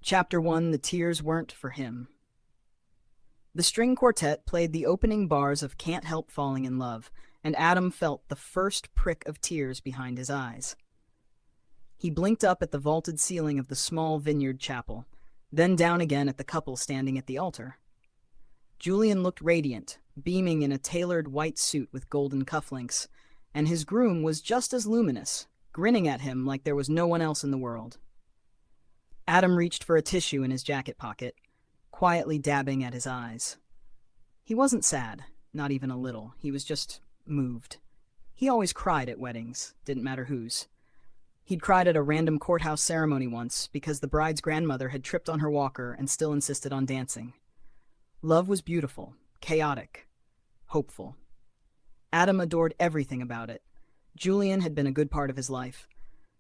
Chapter 1: The Tears Weren't for Him. The string quartet played the opening bars of Can't Help Falling in Love, and Adam felt the first prick of tears behind his eyes. He blinked up at the vaulted ceiling of the small vineyard chapel, then down again at the couple standing at the altar. Julian looked radiant, beaming in a tailored white suit with golden cufflinks, and his groom was just as luminous, grinning at him like there was no one else in the world. Adam reached for a tissue in his jacket pocket, quietly dabbing at his eyes. He wasn't sad, not even a little. He was just moved. He always cried at weddings, didn't matter whose. He'd cried at a random courthouse ceremony once because the bride's grandmother had tripped on her walker and still insisted on dancing. Love was beautiful, chaotic, hopeful. Adam adored everything about it. Julian had been a good part of his life.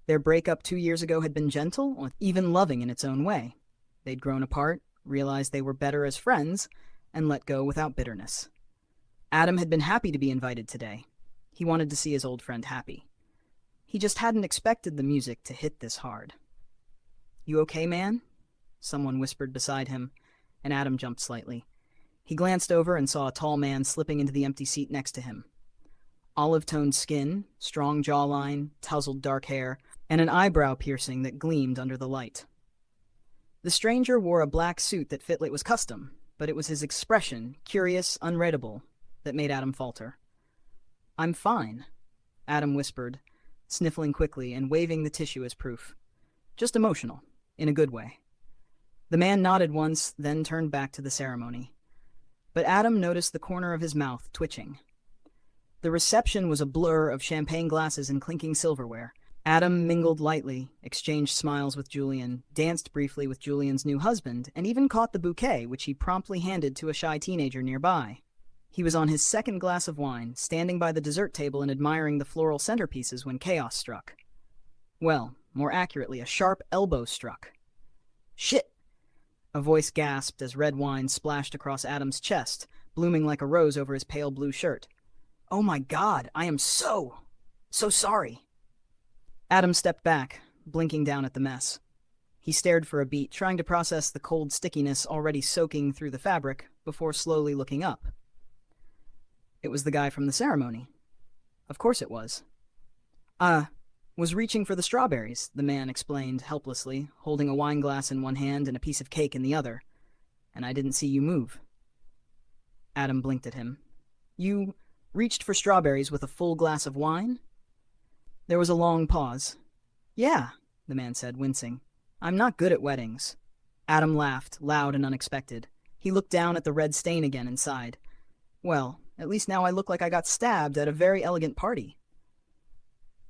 Their breakup 2 years ago had been gentle, even loving in its own way. They'd grown apart, realized they were better as friends, and let go without bitterness. Adam had been happy to be invited today. He wanted to see his old friend happy. He just hadn't expected the music to hit this hard. "You okay, man?" Someone whispered beside him, and Adam jumped slightly. He glanced over and saw a tall man slipping into the empty seat next to him. Olive-toned skin, strong jawline, tousled dark hair, and an eyebrow piercing that gleamed under the light. The stranger wore a black suit that fit like was custom, but it was his expression, curious, unreadable, that made Adam falter. "I'm fine," Adam whispered, sniffling quickly and waving the tissue as proof. "Just emotional, in a good way." The man nodded once, then turned back to the ceremony. But Adam noticed the corner of his mouth twitching. The reception was a blur of champagne glasses and clinking silverware. Adam mingled lightly, exchanged smiles with Julian, danced briefly with Julian's new husband, and even caught the bouquet, which he promptly handed to a shy teenager nearby. He was on his second glass of wine, standing by the dessert table and admiring the floral centerpieces when chaos struck. Well, more accurately, a sharp elbow struck. "Shit!" A voice gasped as red wine splashed across Adam's chest, blooming like a rose over his pale blue shirt. "Oh my God, I am so sorry." Adam stepped back, blinking down at the mess. He stared for a beat, trying to process the cold stickiness already soaking through the fabric, before slowly looking up. It was the guy from the ceremony. Of course it was. Was reaching for the strawberries," the man explained helplessly, holding a wine glass in one hand and a piece of cake in the other. "And I didn't see you move." Adam blinked at him. "You reached for strawberries with a full glass of wine?" There was a long pause. "Yeah," the man said, wincing. "I'm not good at weddings." Adam laughed, loud and unexpected. He looked down at the red stain again and sighed. "Well, at least now I look like I got stabbed at a very elegant party."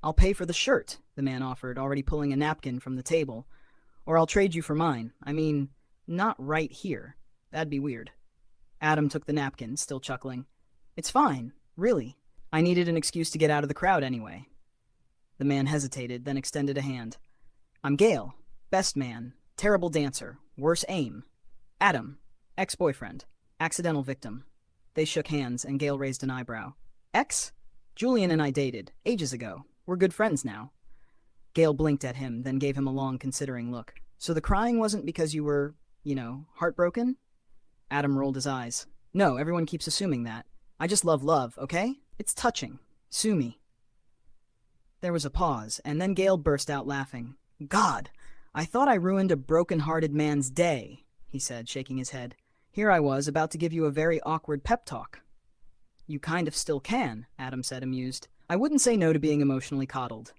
"I'll pay for the shirt," the man offered, already pulling a napkin from the table. "Or I'll trade you for mine. I mean, not right here. That'd be weird." Adam took the napkin, still chuckling. "It's fine, really. I needed an excuse to get out of the crowd anyway." The man hesitated, then extended a hand. "I'm Gale. Best man. Terrible dancer. Worse aim. Adam. Ex-boyfriend. Accidental victim." They shook hands, and Gale raised an eyebrow. "Ex? Julian and I dated, ages ago. We're good friends now." Gale blinked at him, then gave him a long, considering look. "So the crying wasn't because you were, heartbroken?" Adam rolled his eyes. "No, everyone keeps assuming that. I just love love, okay? It's touching. Sue me." There was a pause, and then Gale burst out laughing. "God, I thought I ruined a broken-hearted man's day," he said, shaking his head. "Here I was, about to give you a very awkward pep talk." "You kind of still can," Adam said, amused. "I wouldn't say no to being emotionally coddled."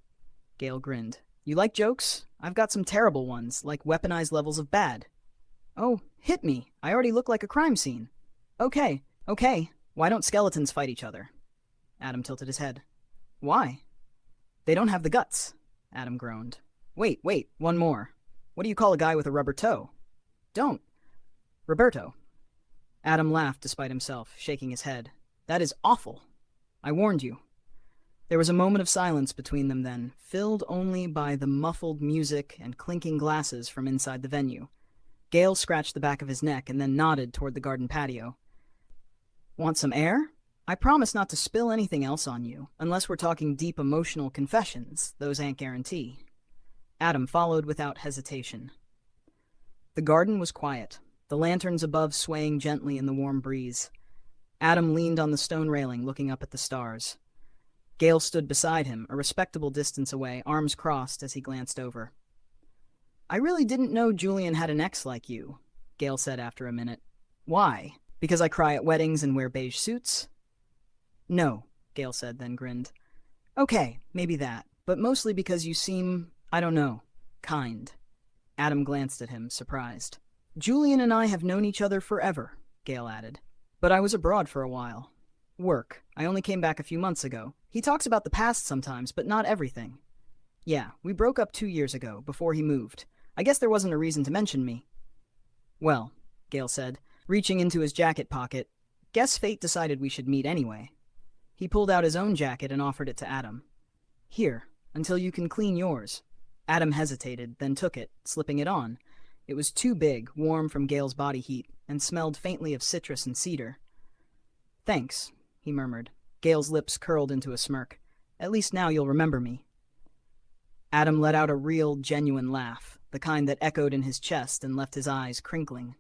Gale grinned. "You like jokes? I've got some terrible ones, like weaponized levels of bad." "Oh, hit me. I already look like a crime scene." Okay. Why don't skeletons fight each other?" Adam tilted his head. "Why?" "They don't have the guts," Adam groaned. Wait, one more. What do you call a guy with a rubber toe?" "Don't." "Roberto." Adam laughed despite himself, shaking his head. "That is awful. I warned you." There was a moment of silence between them then, filled only by the muffled music and clinking glasses from inside the venue. Gale scratched the back of his neck and then nodded toward the garden patio. "Want some air? I promise not to spill anything else on you, unless we're talking deep emotional confessions. Those ain't guarantee." Adam followed without hesitation. The garden was quiet, the lanterns above swaying gently in the warm breeze. Adam leaned on the stone railing, looking up at the stars. Gale stood beside him, a respectable distance away, arms crossed as he glanced over. "I really didn't know Julian had an ex like you," Gale said after a minute. "Why? Because I cry at weddings and wear beige suits?" "No," Gale said, then grinned. "Okay, maybe that, but mostly because you seem, I don't know, kind." Adam glanced at him, surprised. "Julian and I have known each other forever," Gale added. "But I was abroad for a while. Work. I only came back a few months ago. He talks about the past sometimes, but not everything. Yeah, we broke up 2 years ago, before he moved. I guess there wasn't a reason to mention me." "Well," Gale said, reaching into his jacket pocket, "guess fate decided we should meet anyway." He pulled out his own jacket and offered it to Adam. "Here, until you can clean yours." Adam hesitated, then took it, slipping it on. It was too big, warm from Gale's body heat, and smelled faintly of citrus and cedar. "Thanks," he murmured. Gale's lips curled into a smirk. "At least now you'll remember me." Adam let out a real, genuine laugh, the kind that echoed in his chest and left his eyes crinkling.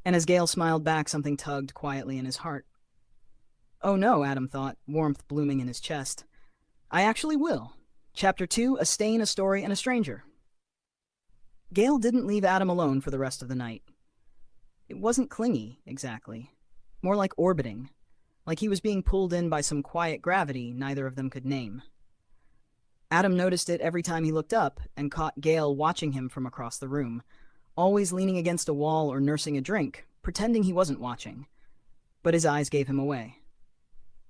And as Gale smiled back, something tugged quietly in his heart. "Oh no," Adam thought, warmth blooming in his chest. "I actually will." Chapter 2, A Stain, a Story, and a Stranger. Gale didn't leave Adam alone for the rest of the night. It wasn't clingy, exactly. More like orbiting. Like he was being pulled in by some quiet gravity neither of them could name. Adam noticed it every time he looked up and caught Gale watching him from across the room, always leaning against a wall or nursing a drink, pretending he wasn't watching. But his eyes gave him away.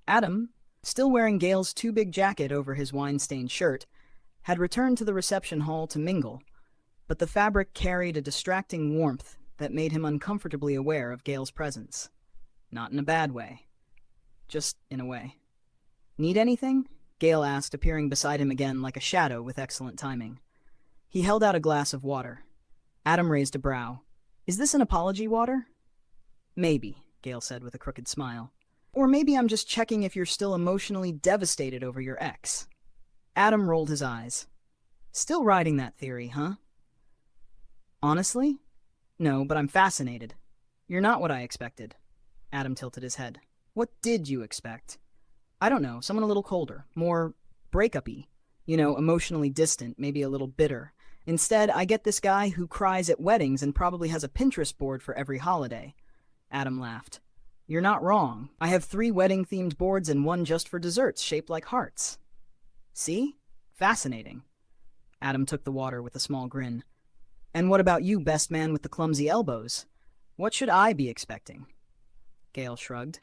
Adam, still wearing Gale's too big jacket over his wine-stained shirt, had returned to the reception hall to mingle, but the fabric carried a distracting warmth that made him uncomfortably aware of Gale's presence. Not in a bad way. Just in a way. "Need anything?" Gale asked, appearing beside him again like a shadow with excellent timing. He held out a glass of water. Adam raised a brow. "Is this an apology water?" "Maybe," Gale said with a crooked smile. "Or maybe I'm just checking if you're still emotionally devastated over your ex." Adam rolled his eyes. "Still riding that theory, huh?" "Honestly? No, but I'm fascinated. You're not what I expected." Adam tilted his head. "What did you expect?" "I don't know, someone a little colder, more breakup-y. You know, emotionally distant, maybe a little bitter. Instead, I get this guy who cries at weddings and probably has a Pinterest board for every holiday." Adam laughed. "You're not wrong. I have 3 wedding-themed boards and one just for desserts shaped like hearts." "See? Fascinating." Adam took the water with a small grin. "And what about you, best man with the clumsy elbows? What should I be expecting?" Gale shrugged.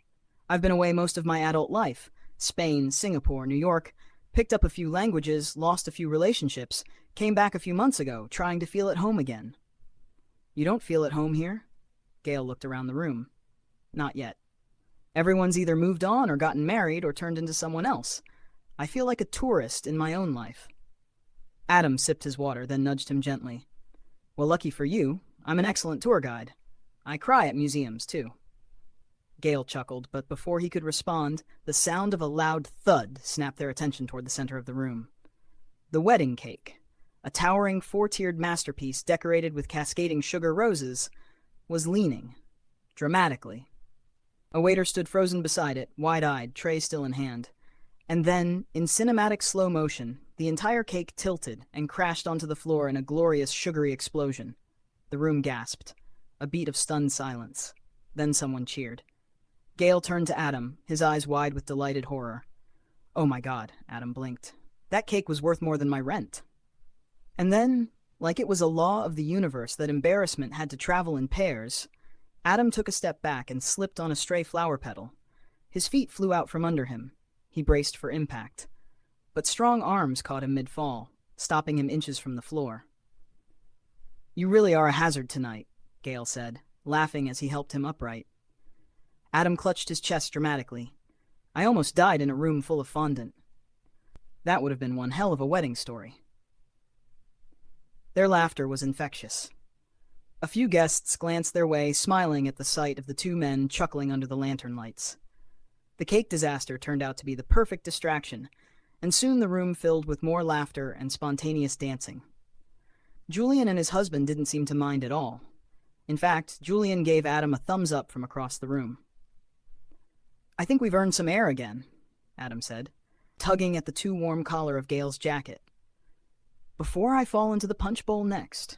"I've been away most of my adult life. Spain, Singapore, New York. Picked up a few languages, lost a few relationships, came back a few months ago, trying to feel at home again." "You don't feel at home here?" Gale looked around the room. "Not yet. Everyone's either moved on or gotten married or turned into someone else. I feel like a tourist in my own life." Adam sipped his water, then nudged him gently. "Well, lucky for you, I'm an excellent tour guide. I cry at museums, too." Gale chuckled, but before he could respond, the sound of a loud thud snapped their attention toward the center of the room. The wedding cake, a towering 4-tiered masterpiece decorated with cascading sugar roses, was leaning, dramatically. A waiter stood frozen beside it, wide-eyed, tray still in hand. And then, in cinematic slow motion, the entire cake tilted and crashed onto the floor in a glorious sugary explosion. The room gasped. A beat of stunned silence. Then someone cheered. Gale turned to Adam, his eyes wide with delighted horror. "Oh my God," Adam blinked. "That cake was worth more than my rent." And then, like it was a law of the universe that embarrassment had to travel in pairs, Adam took a step back and slipped on a stray flower petal. His feet flew out from under him. He braced for impact. But strong arms caught him mid-fall, stopping him inches from the floor. "You really are a hazard tonight," Gale said, laughing as he helped him upright. Adam clutched his chest dramatically. "I almost died in a room full of fondant." That would have been one hell of a wedding story. Their laughter was infectious. A few guests glanced their way, smiling at the sight of the 2 men chuckling under the lantern lights. The cake disaster turned out to be the perfect distraction, and soon the room filled with more laughter and spontaneous dancing. Julian and his husband didn't seem to mind at all. In fact, Julian gave Adam a thumbs up from across the room. "I think we've earned some air again," Adam said, tugging at the too warm collar of Gail's jacket. "Before I fall into the punch bowl next."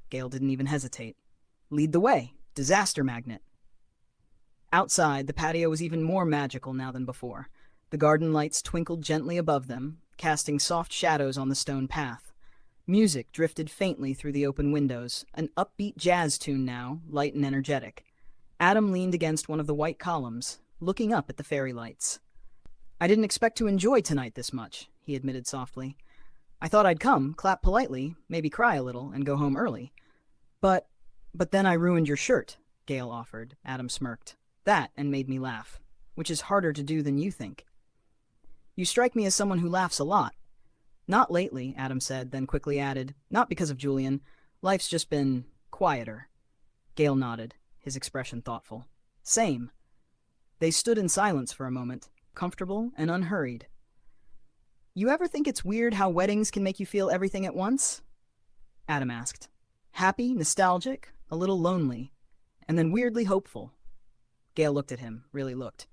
Gail didn't even hesitate. "Lead the way, disaster magnet." Outside, the patio was even more magical now than before. The garden lights twinkled gently above them, casting soft shadows on the stone path. Music drifted faintly through the open windows, an upbeat jazz tune now, light and energetic. Adam leaned against one of the white columns, looking up at the fairy lights. "I didn't expect to enjoy tonight this much," he admitted softly. "I thought I'd come, clap politely, maybe cry a little, and go home early. But then I ruined your shirt," Gail offered. Adam smirked. "That, and made me laugh, which is harder to do than you think." "You strike me as someone who laughs a lot." "Not lately," Adam said, then quickly added, "Not because of Julian. Life's just been quieter." Gail nodded, his expression thoughtful. "Same." They stood in silence for a moment, comfortable and unhurried. "You ever think it's weird how weddings can make you feel everything at once?" Adam asked. "Happy, nostalgic, a little lonely, and then weirdly hopeful." Gail looked at him, really looked.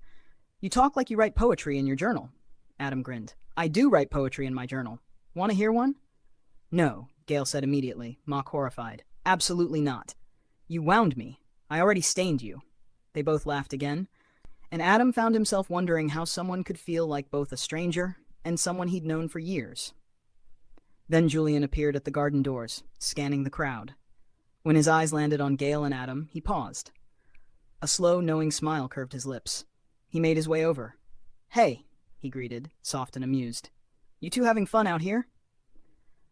"You talk like you write poetry in your journal." Adam grinned. "I do write poetry in my journal. Want to hear one?" "No," Gail said immediately, mock horrified. "Absolutely not. You wound me. I already stained you." They both laughed again, and Adam found himself wondering how someone could feel like both a stranger and someone he'd known for years. Then Julian appeared at the garden doors, scanning the crowd. When his eyes landed on Gail and Adam, he paused. A slow, knowing smile curved his lips. He made his way over. "Hey," he greeted, soft and amused. "You two having fun out here?"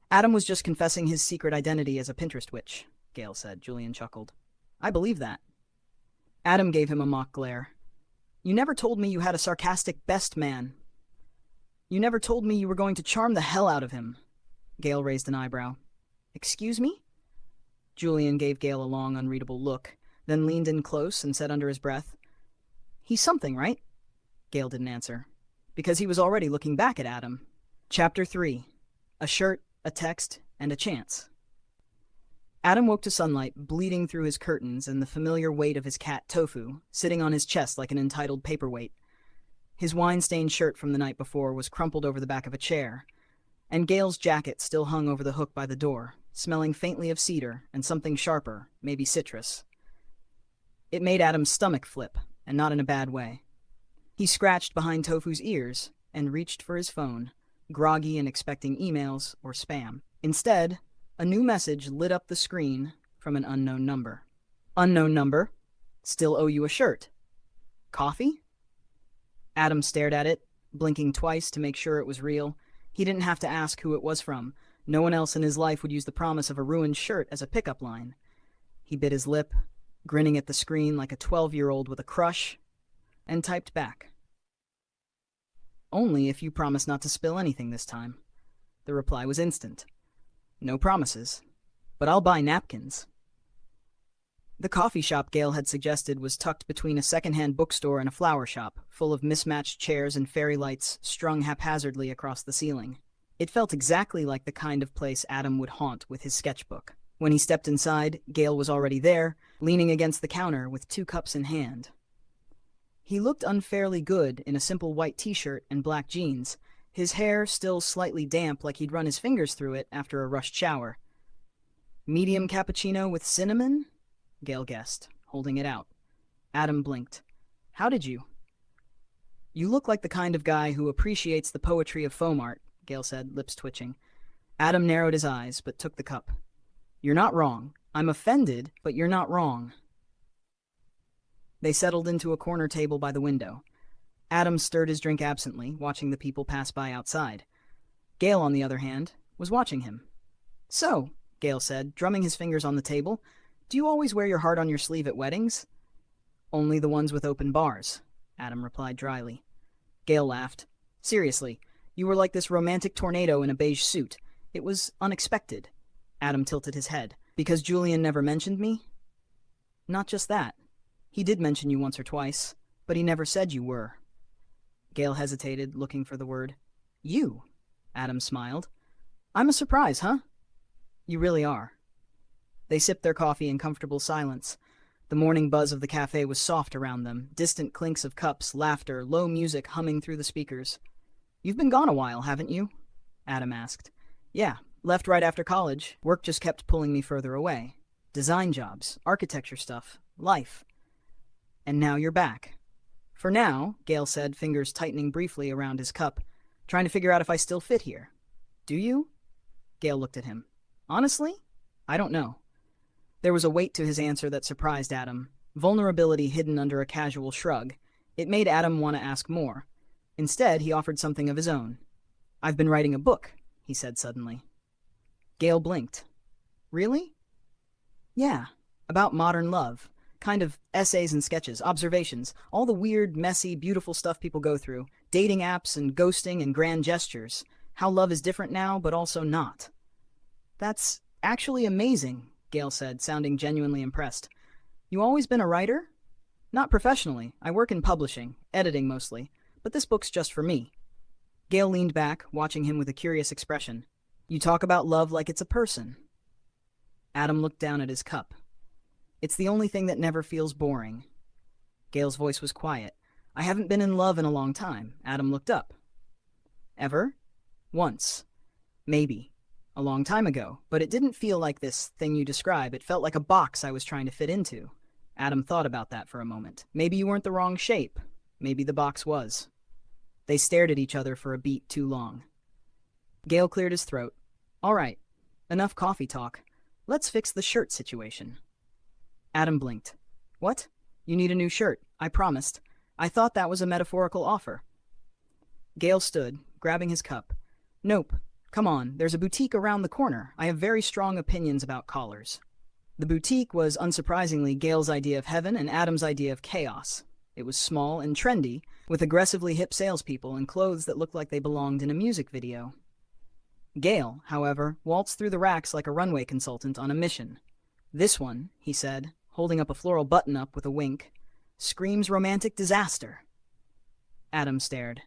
"Adam was just confessing his secret identity as a Pinterest witch," Gail said. Julian chuckled. "I believe that." Adam gave him a mock glare. "You never told me you had a sarcastic best man. You never told me you were going to charm the hell out of him." Gail raised an eyebrow. "Excuse me?" Julian gave Gail a long, unreadable look, then leaned in close and said under his breath, "He's something, right?" Gail didn't answer, because he was already looking back at Adam. Chapter 3. A shirt, a text, and a chance. Adam woke to sunlight bleeding through his curtains and the familiar weight of his cat Tofu, sitting on his chest like an entitled paperweight. His wine-stained shirt from the night before was crumpled over the back of a chair, and Gail's jacket still hung over the hook by the door, smelling faintly of cedar and something sharper, maybe citrus. It made Adam's stomach flip, and not in a bad way. He scratched behind Tofu's ears and reached for his phone, groggy and expecting emails or spam. Instead, a new message lit up the screen from an unknown number. "Unknown number. Still owe you a shirt. Coffee?" Adam stared at it, blinking twice to make sure it was real. He didn't have to ask who it was from. No one else in his life would use the promise of a ruined shirt as a pickup line. He bit his lip, grinning at the screen like a 12-year-old with a crush, and typed back. "Only if you promise not to spill anything this time." The reply was instant. "No promises, but I'll buy napkins." The coffee shop Gail had suggested was tucked between a second-hand bookstore and a flower shop, full of mismatched chairs and fairy lights strung haphazardly across the ceiling. It felt exactly like the kind of place Adam would haunt with his sketchbook. When he stepped inside, Gail was already there, leaning against the counter with 2 cups in hand. He looked unfairly good in a simple white t-shirt and black jeans, his hair still slightly damp like he'd run his fingers through it after a rushed shower. "Medium cappuccino with cinnamon?" Gail guessed, holding it out. Adam blinked. "How did you?" "You look like the kind of guy who appreciates the poetry of foam art," Gail said, lips twitching. Adam narrowed his eyes, but took the cup. "You're not wrong. I'm offended, but you're not wrong." They settled into a corner table by the window. Adam stirred his drink absently, watching the people pass by outside. Gail, on the other hand, was watching him. "So," Gail said, drumming his fingers on the table, "do you always wear your heart on your sleeve at weddings?" "Only the ones with open bars," Adam replied dryly. Gail laughed. "Seriously, you were like this romantic tornado in a beige suit. It was unexpected." Adam tilted his head. "Because Julian never mentioned me?" "Not just that. He did mention you once or twice, but he never said you were." Gail hesitated, looking for the word. "You?" Adam smiled. "I'm a surprise, huh?" You really are. They sipped their coffee in comfortable silence. The morning buzz of the cafe was soft around them, distant clinks of cups, laughter, low music humming through the speakers. You've been gone a while, haven't you? Adam asked. Yeah, left right after college. Work just kept pulling me further away. Design jobs, architecture stuff, life. And now you're back. For now, Gale said, fingers tightening briefly around his cup, trying to figure out if I still fit here. Do you? Gale looked at him. Honestly? I don't know. There was a weight to his answer that surprised Adam, vulnerability hidden under a casual shrug. It made Adam want to ask more. Instead, he offered something of his own. I've been writing a book, he said suddenly. Gale blinked. Really? Yeah, about modern love. Kind of essays and sketches, observations, all the weird, messy, beautiful stuff people go through, dating apps and ghosting and grand gestures, how love is different now, but also not. That's actually amazing, Gale said, sounding genuinely impressed. You always been a writer? Not professionally. I work in publishing, editing mostly, but this book's just for me. Gale leaned back, watching him with a curious expression. You talk about love like it's a person. Adam looked down at his cup. It's the only thing that never feels boring. Gale's voice was quiet. I haven't been in love in a long time. Adam looked up. Ever? Once. Maybe. A long time ago. But it didn't feel like this thing you describe. It felt like a box I was trying to fit into. Adam thought about that for a moment. Maybe you weren't the wrong shape. Maybe the box was. They stared at each other for a beat too long. Gale cleared his throat. All right. Enough coffee talk. Let's fix the shirt situation. Adam blinked. What? You need a new shirt. I promised. I thought that was a metaphorical offer. Gale stood, grabbing his cup. Nope. Come on, there's a boutique around the corner. I have very strong opinions about collars. The boutique was, unsurprisingly, Gale's idea of heaven and Adam's idea of chaos. It was small and trendy, with aggressively hip salespeople and clothes that looked like they belonged in a music video. Gale, however, waltzed through the racks like a runway consultant on a mission. This one, he said, holding up a floral button-up with a wink, screams romantic disaster. Adam stared.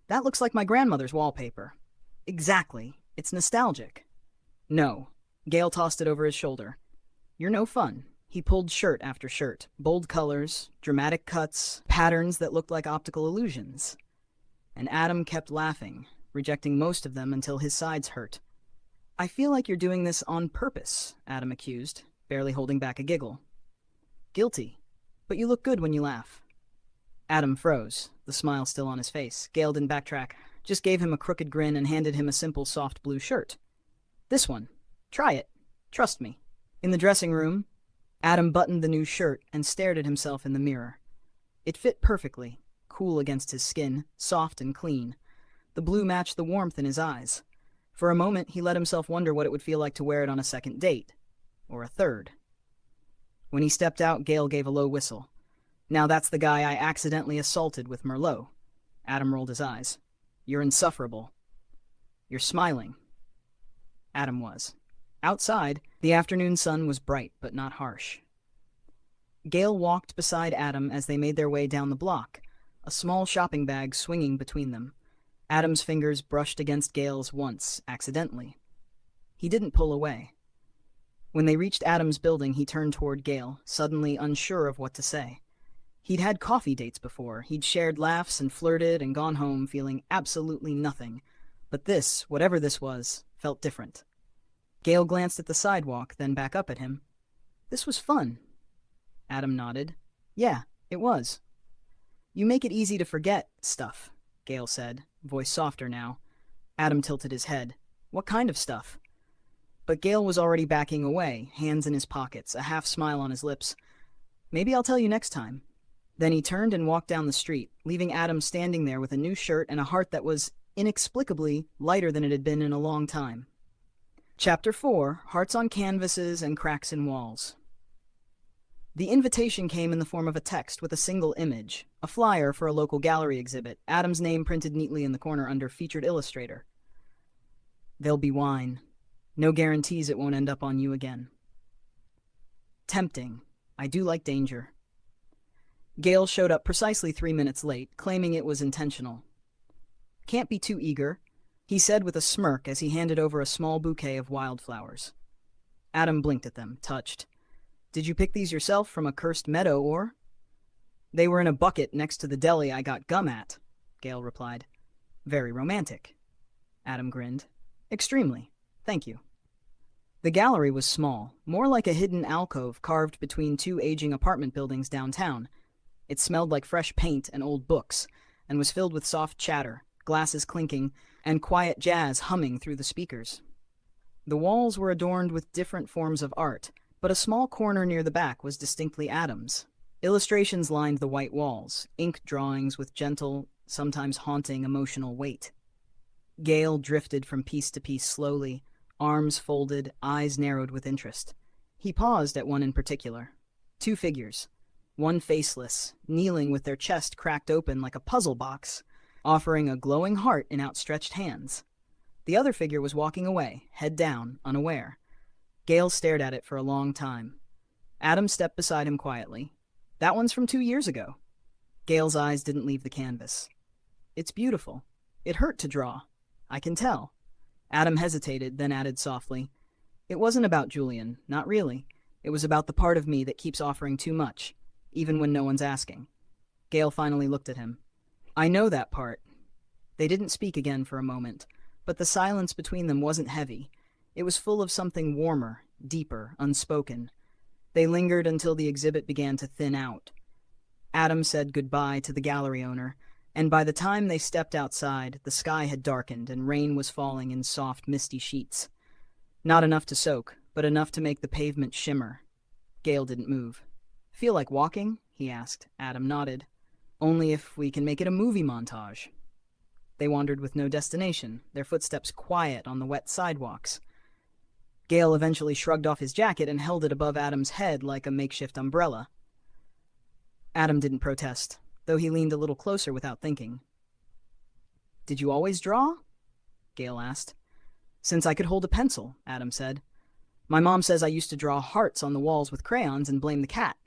That looks like my grandmother's wallpaper. Exactly. It's nostalgic. No. Gale tossed it over his shoulder. You're no fun. He pulled shirt after shirt, bold colors, dramatic cuts, patterns that looked like optical illusions. And Adam kept laughing, rejecting most of them until his sides hurt. I feel like you're doing this on purpose, Adam accused, barely holding back a giggle. Guilty. But you look good when you laugh. Adam froze, the smile still on his face. Gale didn't backtrack, just gave him a crooked grin and handed him a simple soft blue shirt. This one. Try it. Trust me. In the dressing room, Adam buttoned the new shirt and stared at himself in the mirror. It fit perfectly, cool against his skin, soft and clean. The blue matched the warmth in his eyes. For a moment, he let himself wonder what it would feel like to wear it on a second date. Or a third. When he stepped out, Gale gave a low whistle. Now that's the guy I accidentally assaulted with Merlot. Adam rolled his eyes. You're insufferable. You're smiling. Adam was. Outside, the afternoon sun was bright but not harsh. Gale walked beside Adam as they made their way down the block, a small shopping bag swinging between them. Adam's fingers brushed against Gale's once, accidentally. He didn't pull away. When they reached Adam's building, he turned toward Gale, suddenly unsure of what to say. He'd had coffee dates before. He'd shared laughs and flirted and gone home feeling absolutely nothing. But this, whatever this was, felt different. Gale glanced at the sidewalk, then back up at him. This was fun. Adam nodded. Yeah, it was. You make it easy to forget stuff, Gale said, voice softer now. Adam tilted his head. What kind of stuff? But Gale was already backing away, hands in his pockets, a half smile on his lips. Maybe I'll tell you next time. Then he turned and walked down the street, leaving Adam standing there with a new shirt and a heart that was, inexplicably, lighter than it had been in a long time. Chapter 4, Hearts on Canvases and Cracks in Walls. The invitation came in the form of a text with a single image, a flyer for a local gallery exhibit, Adam's name printed neatly in the corner under Featured Illustrator. There'll be wine. No guarantees it won't end up on you again. Tempting. I do like danger. Gale showed up precisely 3 minutes late, claiming it was intentional. Can't be too eager, he said with a smirk as he handed over a small bouquet of wildflowers. Adam blinked at them, touched. Did you pick these yourself from a cursed meadow, or? They were in a bucket next to the deli I got gum at, Gale replied. Very romantic. Adam grinned. Extremely. Thank you. The gallery was small, more like a hidden alcove carved between two aging apartment buildings downtown. It smelled like fresh paint and old books, and was filled with soft chatter, glasses clinking, and quiet jazz humming through the speakers. The walls were adorned with different forms of art, but a small corner near the back was distinctly Adam's. Illustrations lined the white walls, ink drawings with gentle, sometimes haunting emotional weight. Gale drifted from piece to piece slowly, arms folded, eyes narrowed with interest. He paused at one in particular. Two figures, one faceless, kneeling with their chest cracked open like a puzzle box, offering a glowing heart in outstretched hands. The other figure was walking away, head down, unaware. Gale stared at it for a long time. Adam stepped beside him quietly. That one's from 2 years ago. Gale's eyes didn't leave the canvas. It's beautiful. It hurt to draw. I can tell. Adam hesitated, then added softly. It wasn't about Julian, not really. It was about the part of me that keeps offering too much, even when no one's asking. Gale finally looked at him. I know that part. They didn't speak again for a moment, but the silence between them wasn't heavy. It was full of something warmer, deeper, unspoken. They lingered until the exhibit began to thin out. Adam said goodbye to the gallery owner, and by the time they stepped outside, the sky had darkened and rain was falling in soft, misty sheets. Not enough to soak, but enough to make the pavement shimmer. Gale didn't move. Feel like walking? He asked. Adam nodded. Only if we can make it a movie montage. They wandered with no destination, their footsteps quiet on the wet sidewalks. Gale eventually shrugged off his jacket and held it above Adam's head like a makeshift umbrella. Adam didn't protest, though he leaned a little closer without thinking. Did you always draw? Gale asked. Since I could hold a pencil, Adam said. My mom says I used to draw hearts on the walls with crayons and blame the cat.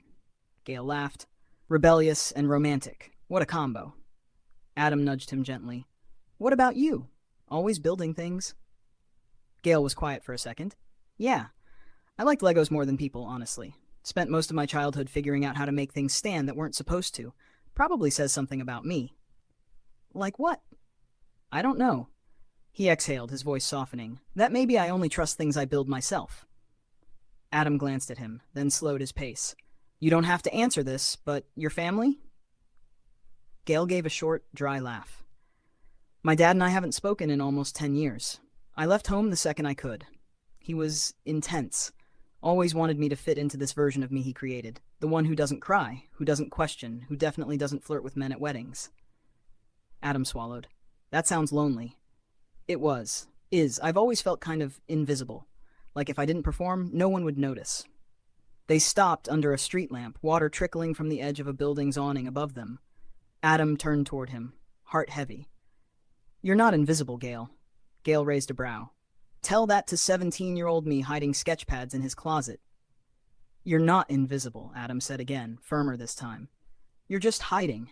Gale laughed. Rebellious and romantic. What a combo. Adam nudged him gently. What about you? Always building things? Gale was quiet for a second. Yeah, I liked Legos more than people, honestly. Spent most of my childhood figuring out how to make things stand that weren't supposed to. Probably says something about me. Like what? I don't know. He exhaled, his voice softening. That maybe I only trust things I build myself. Adam glanced at him, then slowed his pace. You don't have to answer this, but your family? Gale gave a short, dry laugh. My dad and I haven't spoken in almost 10 years. I left home the second I could. He was intense. Always wanted me to fit into this version of me he created. The one who doesn't cry, who doesn't question, who definitely doesn't flirt with men at weddings. Adam swallowed. That sounds lonely. It was. Is. I've always felt kind of invisible. Like if I didn't perform, no one would notice. They stopped under a street lamp, water trickling from the edge of a building's awning above them. Adam turned toward him, heart heavy. You're not invisible, Gale. Gale raised a brow. Tell that to 17-year-old me hiding sketch pads in his closet. You're not invisible, Adam said again, firmer this time. You're just hiding.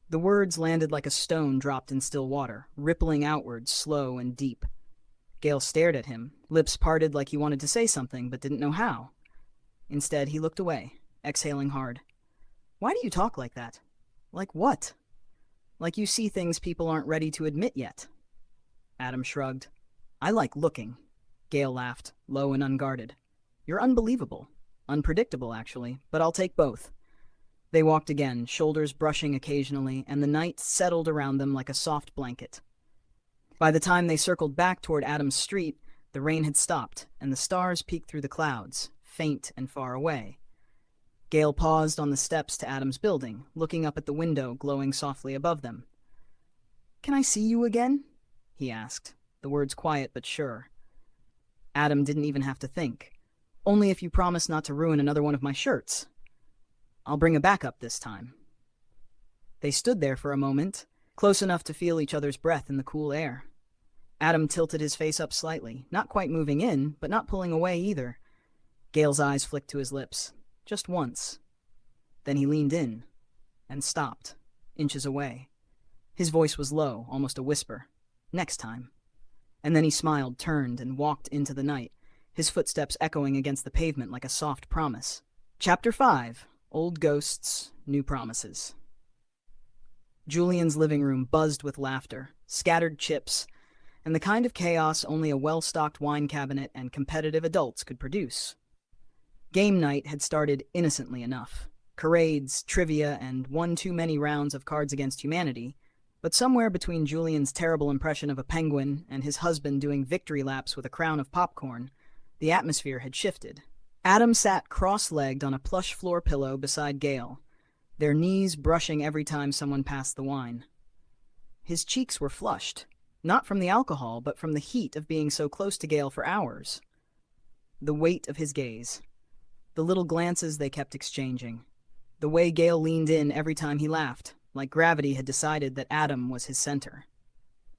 The words landed like a stone dropped in still water, rippling outwards, slow and deep. Gale stared at him, lips parted like he wanted to say something but didn't know how. Instead, he looked away, exhaling hard. Why do you talk like that? Like what? Like you see things people aren't ready to admit yet. Adam shrugged. I like looking. Gale laughed, low and unguarded. You're unbelievable. Unpredictable, actually, but I'll take both. They walked again, shoulders brushing occasionally, and the night settled around them like a soft blanket. By the time they circled back toward Adam's street, the rain had stopped, and the stars peeked through the clouds, faint and far away. Gale paused on the steps to Adam's building, looking up at the window glowing softly above them. Can I see you again? He asked, the words quiet but sure. Adam didn't even have to think. Only if you promise not to ruin another one of my shirts. I'll bring a backup this time. They stood there for a moment, close enough to feel each other's breath in the cool air. Adam tilted his face up slightly, not quite moving in, but not pulling away either. Gale's eyes flicked to his lips, just once. Then he leaned in, and stopped, inches away. His voice was low, almost a whisper. Next time. And then he smiled, turned, and walked into the night, his footsteps echoing against the pavement like a soft promise. Chapter 5. Old Ghosts, New Promises. Julian's living room buzzed with laughter, scattered chips, and the kind of chaos only a well-stocked wine cabinet and competitive adults could produce. Game night had started innocently enough. Charades, trivia, and one too many rounds of Cards Against Humanity, but somewhere between Julian's terrible impression of a penguin and his husband doing victory laps with a crown of popcorn, the atmosphere had shifted. Adam sat cross-legged on a plush floor pillow beside Gale, their knees brushing every time someone passed the wine. His cheeks were flushed, not from the alcohol, but from the heat of being so close to Gale for hours. The weight of his gaze, the little glances they kept exchanging, the way Gale leaned in every time he laughed, like gravity had decided that Adam was his center.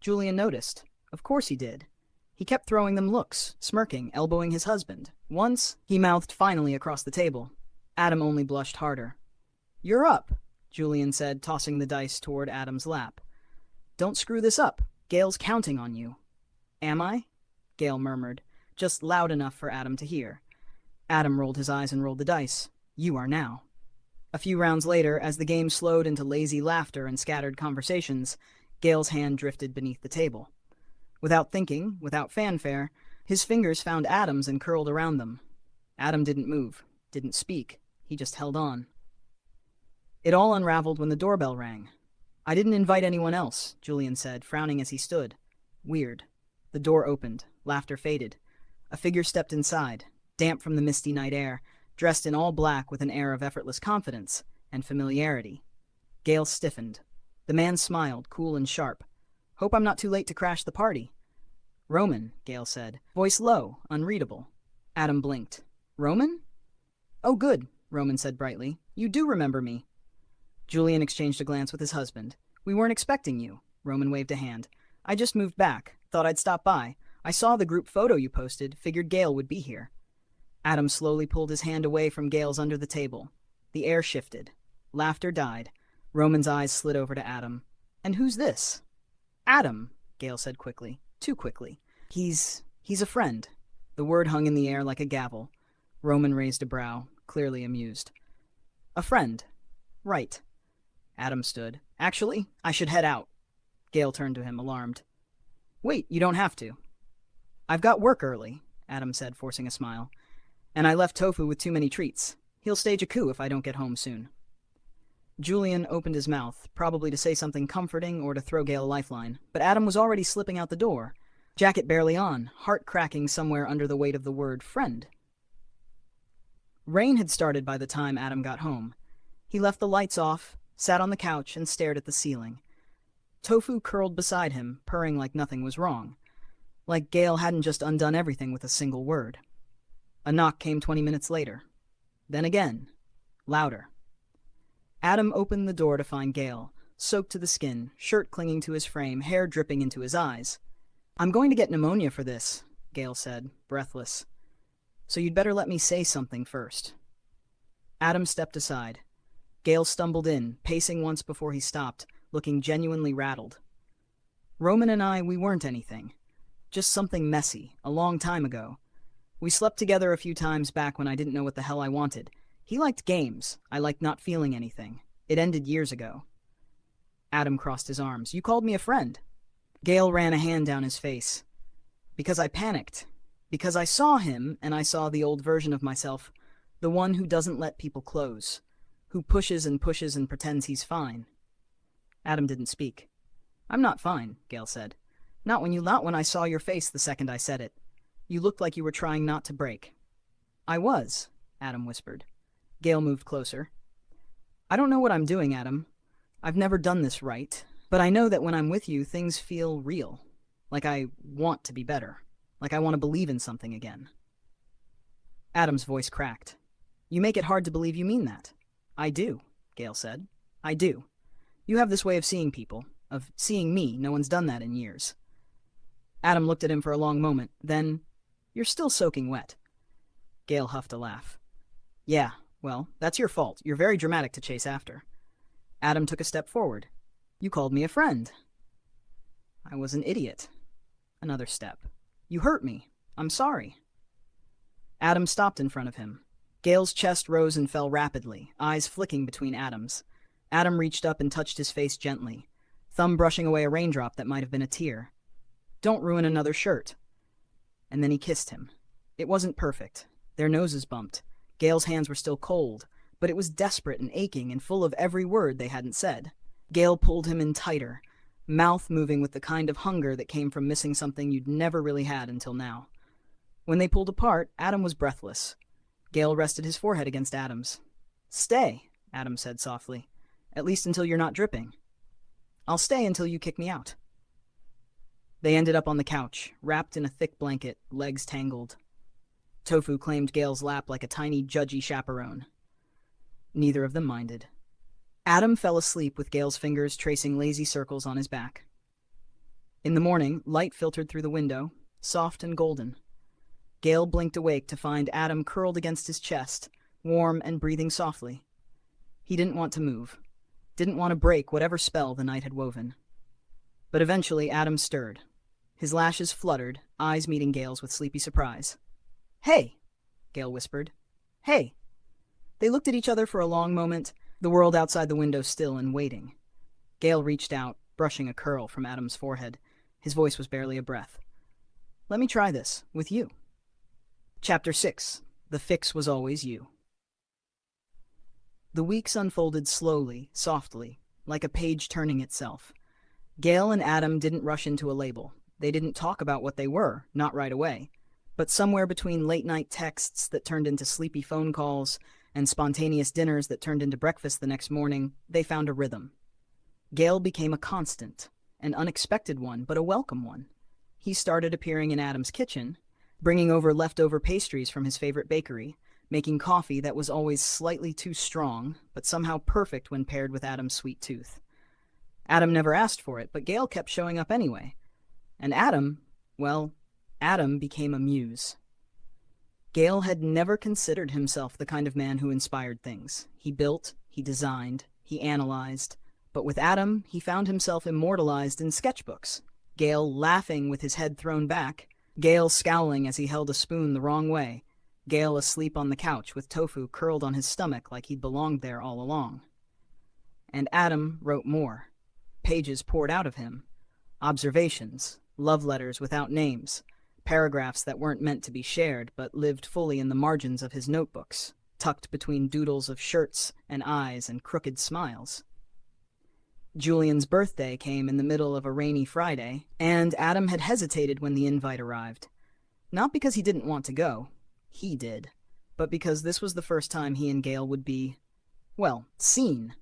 Julian noticed. Of course he did. He kept throwing them looks, smirking, elbowing his husband. Once, he mouthed finally across the table. Adam only blushed harder. "You're up," Julian said, tossing the dice toward Adam's lap. "Don't screw this up. Gale's counting on you." "Am I?" Gale murmured, just loud enough for Adam to hear. Adam rolled his eyes and rolled the dice. "You are now." A few rounds later, as the game slowed into lazy laughter and scattered conversations, Gale's hand drifted beneath the table. Without thinking, without fanfare, his fingers found Adam's and curled around them. Adam didn't move, didn't speak. He just held on. It all unraveled when the doorbell rang. "I didn't invite anyone else," Julian said, frowning as he stood. Weird. The door opened. Laughter faded. A figure stepped inside, damp from the misty night air, dressed in all black with an air of effortless confidence and familiarity. Gale stiffened. The man smiled, cool and sharp. "Hope I'm not too late to crash the party." "Roman," Gale said, voice low, unreadable. Adam blinked. "Roman?" "Oh, good," Roman said brightly. "You do remember me." Julian exchanged a glance with his husband. "We weren't expecting you." Roman waved a hand. "I just moved back. Thought I'd stop by. I saw the group photo you posted. Figured Gale would be here." Adam slowly pulled his hand away from Gale's under the table. The air shifted. Laughter died. Roman's eyes slid over to Adam. "And who's this?" "Adam," Gale said quickly. Too quickly. He's a friend." The word hung in the air like a gavel. Roman raised a brow, clearly amused. "A friend. Right." Adam stood. "Actually, I should head out." Gale turned to him, alarmed. "Wait, you don't have to." "I've got work early," Adam said, forcing a smile. "And I left Tofu with too many treats. He'll stage a coup if I don't get home soon." Julian opened his mouth, probably to say something comforting or to throw Gale a lifeline, but Adam was already slipping out the door, jacket barely on, heart cracking somewhere under the weight of the word friend. Rain had started by the time Adam got home. He left the lights off, sat on the couch, and stared at the ceiling. Tofu curled beside him, purring like nothing was wrong, like Gale hadn't just undone everything with a single word. A knock came 20 minutes later. Then again, louder. Adam opened the door to find Gale, soaked to the skin, shirt clinging to his frame, hair dripping into his eyes. "I'm going to get pneumonia for this," Gale said, breathless. "So you'd better let me say something first." Adam stepped aside. Gale stumbled in, pacing once before he stopped, looking genuinely rattled. "Roman and I, we weren't anything. Just something messy, a long time ago. We slept together a few times back when I didn't know what the hell I wanted. He liked games. I liked not feeling anything. It ended years ago." Adam crossed his arms. "You called me a friend." Gale ran a hand down his face. "Because I panicked. Because I saw him, and I saw the old version of myself, the one who doesn't let people close, who pushes and pretends he's fine." Adam didn't speak. "I'm not fine," Gale said. Not when I saw your face the second I said it. You looked like you were trying not to break." "I was," Adam whispered. Gale moved closer. "I don't know what I'm doing, Adam. I've never done this right. But I know that when I'm with you, things feel real. Like I want to be better. Like I want to believe in something again." Adam's voice cracked. "You make it hard to believe you mean that." "I do," Gale said. "I do. You have this way of seeing people, of seeing me. No one's done that in years." Adam looked at him for a long moment. Then, "You're still soaking wet." Gale huffed a laugh. "Yeah. Well, that's your fault. You're very dramatic to chase after." Adam took a step forward. "You called me a friend." "I was an idiot." Another step. "You hurt me. I'm sorry." Adam stopped in front of him. Gale's chest rose and fell rapidly, eyes flicking between Adam's. Adam reached up and touched his face gently, thumb brushing away a raindrop that might have been a tear. "Don't ruin another shirt." And then he kissed him. It wasn't perfect. Their noses bumped. Gale's hands were still cold, but it was desperate and aching and full of every word they hadn't said. Gale pulled him in tighter, mouth moving with the kind of hunger that came from missing something you'd never really had until now. When they pulled apart, Adam was breathless. Gale rested his forehead against Adam's. "Stay," Adam said softly. "At least until you're not dripping." "I'll stay until you kick me out." They ended up on the couch, wrapped in a thick blanket, legs tangled. Tofu claimed Gale's lap like a tiny, judgy chaperone. Neither of them minded. Adam fell asleep with Gale's fingers tracing lazy circles on his back. In the morning, light filtered through the window, soft and golden. Gale blinked awake to find Adam curled against his chest, warm and breathing softly. He didn't want to move, didn't want to break whatever spell the night had woven. But eventually Adam stirred. His lashes fluttered, eyes meeting Gale's with sleepy surprise. "Hey," Gale whispered. "Hey." They looked at each other for a long moment, the world outside the window still and waiting. Gale reached out, brushing a curl from Adam's forehead. His voice was barely a breath. "Let me try this, with you." Chapter 6. The Fix Was Always You. The weeks unfolded slowly, softly, like a page turning itself. Gale and Adam didn't rush into a label. They didn't talk about what they were, not right away. But somewhere between late-night texts that turned into sleepy phone calls and spontaneous dinners that turned into breakfast the next morning, they found a rhythm. Gale became a constant, an unexpected one, but a welcome one. He started appearing in Adam's kitchen, bringing over leftover pastries from his favorite bakery, making coffee that was always slightly too strong, but somehow perfect when paired with Adam's sweet tooth. Adam never asked for it, but Gale kept showing up anyway. And Adam became a muse. Gale had never considered himself the kind of man who inspired things. He built, he designed, he analyzed, but with Adam, he found himself immortalized in sketchbooks. Gale laughing with his head thrown back, Gale scowling as he held a spoon the wrong way, Gale asleep on the couch with Tofu curled on his stomach like he'd belonged there all along. And Adam wrote more. Pages poured out of him. Observations, love letters without names, paragraphs that weren't meant to be shared but lived fully in the margins of his notebooks, tucked between doodles of shirts and eyes and crooked smiles. Julian's birthday came in the middle of a rainy Friday, and Adam had hesitated when the invite arrived. Not because he didn't want to go. He did. But because this was the first time he and Gale would be, seen.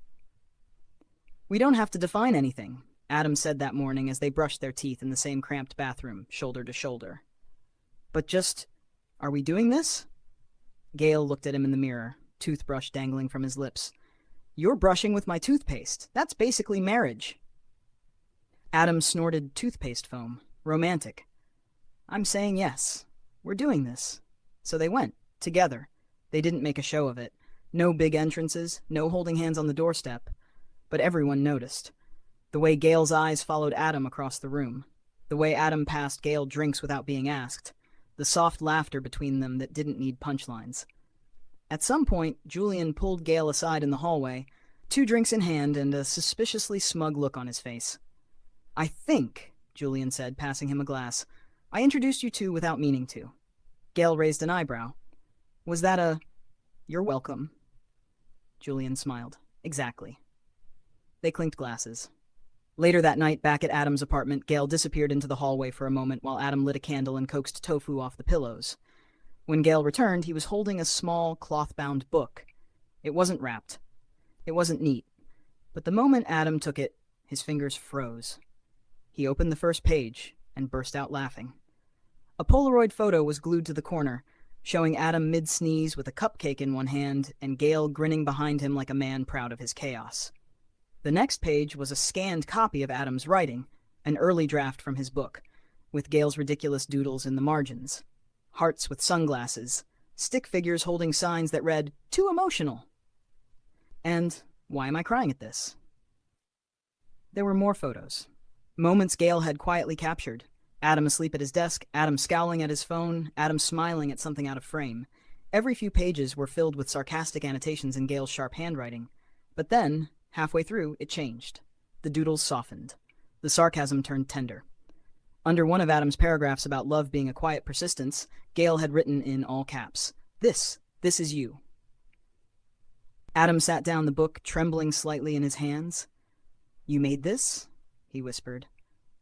"We don't have to define anything," Adam said that morning as they brushed their teeth in the same cramped bathroom, shoulder to shoulder. "But just, are we doing this?" Gale looked at him in the mirror, toothbrush dangling from his lips. "You're brushing with my toothpaste. That's basically marriage." Adam snorted toothpaste foam. Romantic. "I'm saying yes. We're doing this." So they went, together. They didn't make a show of it. No big entrances, no holding hands on the doorstep. But everyone noticed. The way Gale's eyes followed Adam across the room. The way Adam passed Gale drinks without being asked. The soft laughter between them that didn't need punchlines. At some point, Julian pulled Gale aside in the hallway, 2 drinks in hand and a suspiciously smug look on his face. "I think," Julian said, passing him a glass, "I introduced you two without meaning to." Gale raised an eyebrow. "Was that a, 'you're welcome'?" Julian smiled. "Exactly." They clinked glasses. Later that night, back at Adam's apartment, Gale disappeared into the hallway for a moment while Adam lit a candle and coaxed Tofu off the pillows. When Gale returned, he was holding a small, cloth-bound book. It wasn't wrapped. It wasn't neat. But the moment Adam took it, his fingers froze. He opened the first page and burst out laughing. A Polaroid photo was glued to the corner, showing Adam mid-sneeze with a cupcake in one hand and Gale grinning behind him like a man proud of his chaos. The next page was a scanned copy of Adam's writing, an early draft from his book, with Gale's ridiculous doodles in the margins. Hearts with sunglasses, stick figures holding signs that read, "Too emotional." And why am I crying at this? There were more photos. Moments Gale had quietly captured. Adam asleep at his desk, Adam scowling at his phone, Adam smiling at something out of frame. Every few pages were filled with sarcastic annotations in Gail's sharp handwriting. But then, halfway through, it changed. The doodles softened. The sarcasm turned tender. Under one of Adam's paragraphs about love being a quiet persistence, Gail had written in all caps, This is you. Adam sat down the book, trembling slightly in his hands. You made this? He whispered.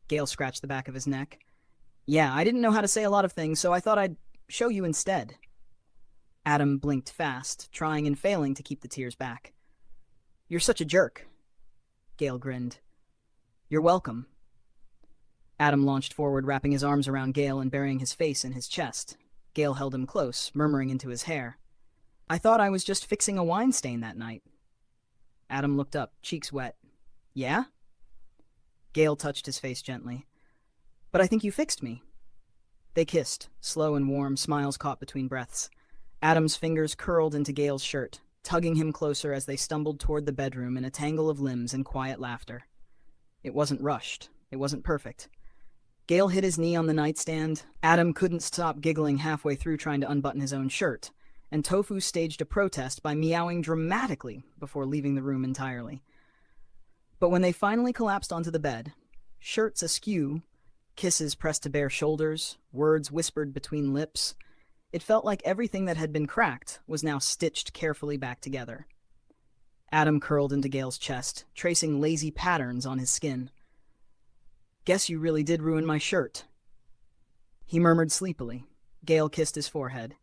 Gail scratched the back of his neck. Yeah, I didn't know how to say a lot of things, so I thought I'd show you instead. Adam blinked fast, trying and failing to keep the tears back. You're such a jerk. Gail grinned. You're welcome. Adam launched forward, wrapping his arms around Gail and burying his face in his chest. Gail held him close, murmuring into his hair. I thought I was just fixing a wine stain that night. Adam looked up, cheeks wet. Yeah? Gail touched his face gently. But I think you fixed me. They kissed, slow and warm, smiles caught between breaths. Adam's fingers curled into Gail's shirt, tugging him closer as they stumbled toward the bedroom in a tangle of limbs and quiet laughter. It wasn't rushed. It wasn't perfect. Gail hit his knee on the nightstand. Adam couldn't stop giggling halfway through trying to unbutton his own shirt, and Tofu staged a protest by meowing dramatically before leaving the room entirely. But when they finally collapsed onto the bed, shirts askew, kisses pressed to bare shoulders, words whispered between lips, it felt like everything that had been cracked was now stitched carefully back together. Adam curled into Gail's chest, tracing lazy patterns on his skin. Guess you really did ruin my shirt. He murmured sleepily. Gail kissed his forehead,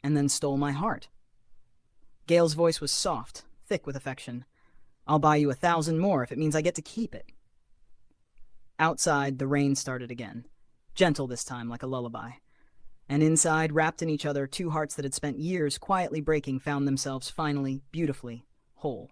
and then stole my heart. Gail's voice was soft, thick with affection. I'll buy you 1,000 more if it means I get to keep it. Outside, the rain started again, gentle this time like a lullaby. And inside, wrapped in each other, two hearts that had spent years quietly breaking found themselves finally, beautifully, whole.